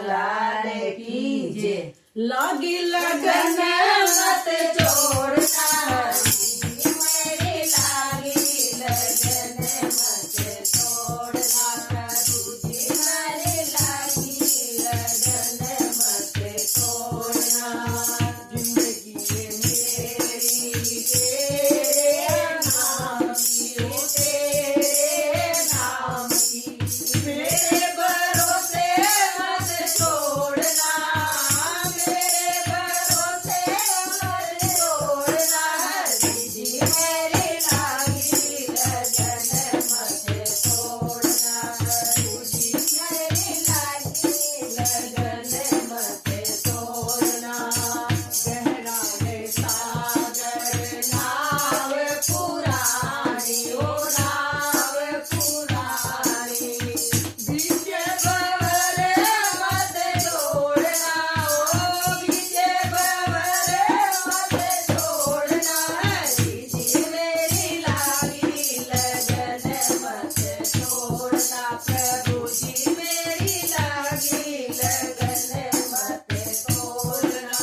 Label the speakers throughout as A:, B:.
A: लाल की जय।
B: लागी लगन मत छोड़ना हरी मेरी लागी लगन मत छोड़ना प्रभु जी मेरी लागी लगन मत छोड़ना। जिंदगी मेरी तेरे नाम की हो तेरे नाम की मेरे भरोसे मत छोड़ना मेरे भरोसे मत छोड़ना हरी जी मेरी लागी लगन मत छोड़ना प्रभु जी मेरी लागी लगन मत छोड़ना। गहरा है सागर नाव पुरानी ओ नाव पुरानी बीचे बवरे मत छोड़ना ओ बीचे बवरे मत छोड़ना हरी जी मेरी लागी लगन मत छोड़ना प्रभु जी मेरी लागी लगन मत छोड़ना।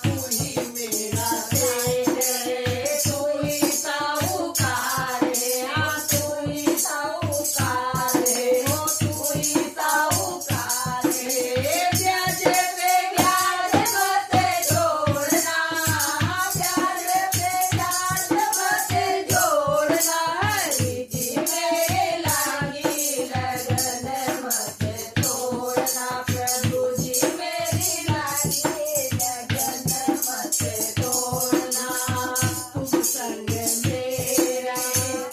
B: तू ही मेरा तेज है तू ही साहूकार है हाँ तू ही साहूकार है हो तू ही साहूकार है। ब्याज पे ब्याज मत जोड़ना ब्याज पे ब्याज मत जोड़ना हरी जी मेरी लागी लगन मत छोड़ना प्रभु जी मेरी लागी लगन मत छोड़ना। तुम संग मेरा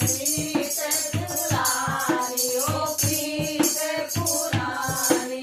B: प्रीत पुरानी ओ प्रीत पुरानी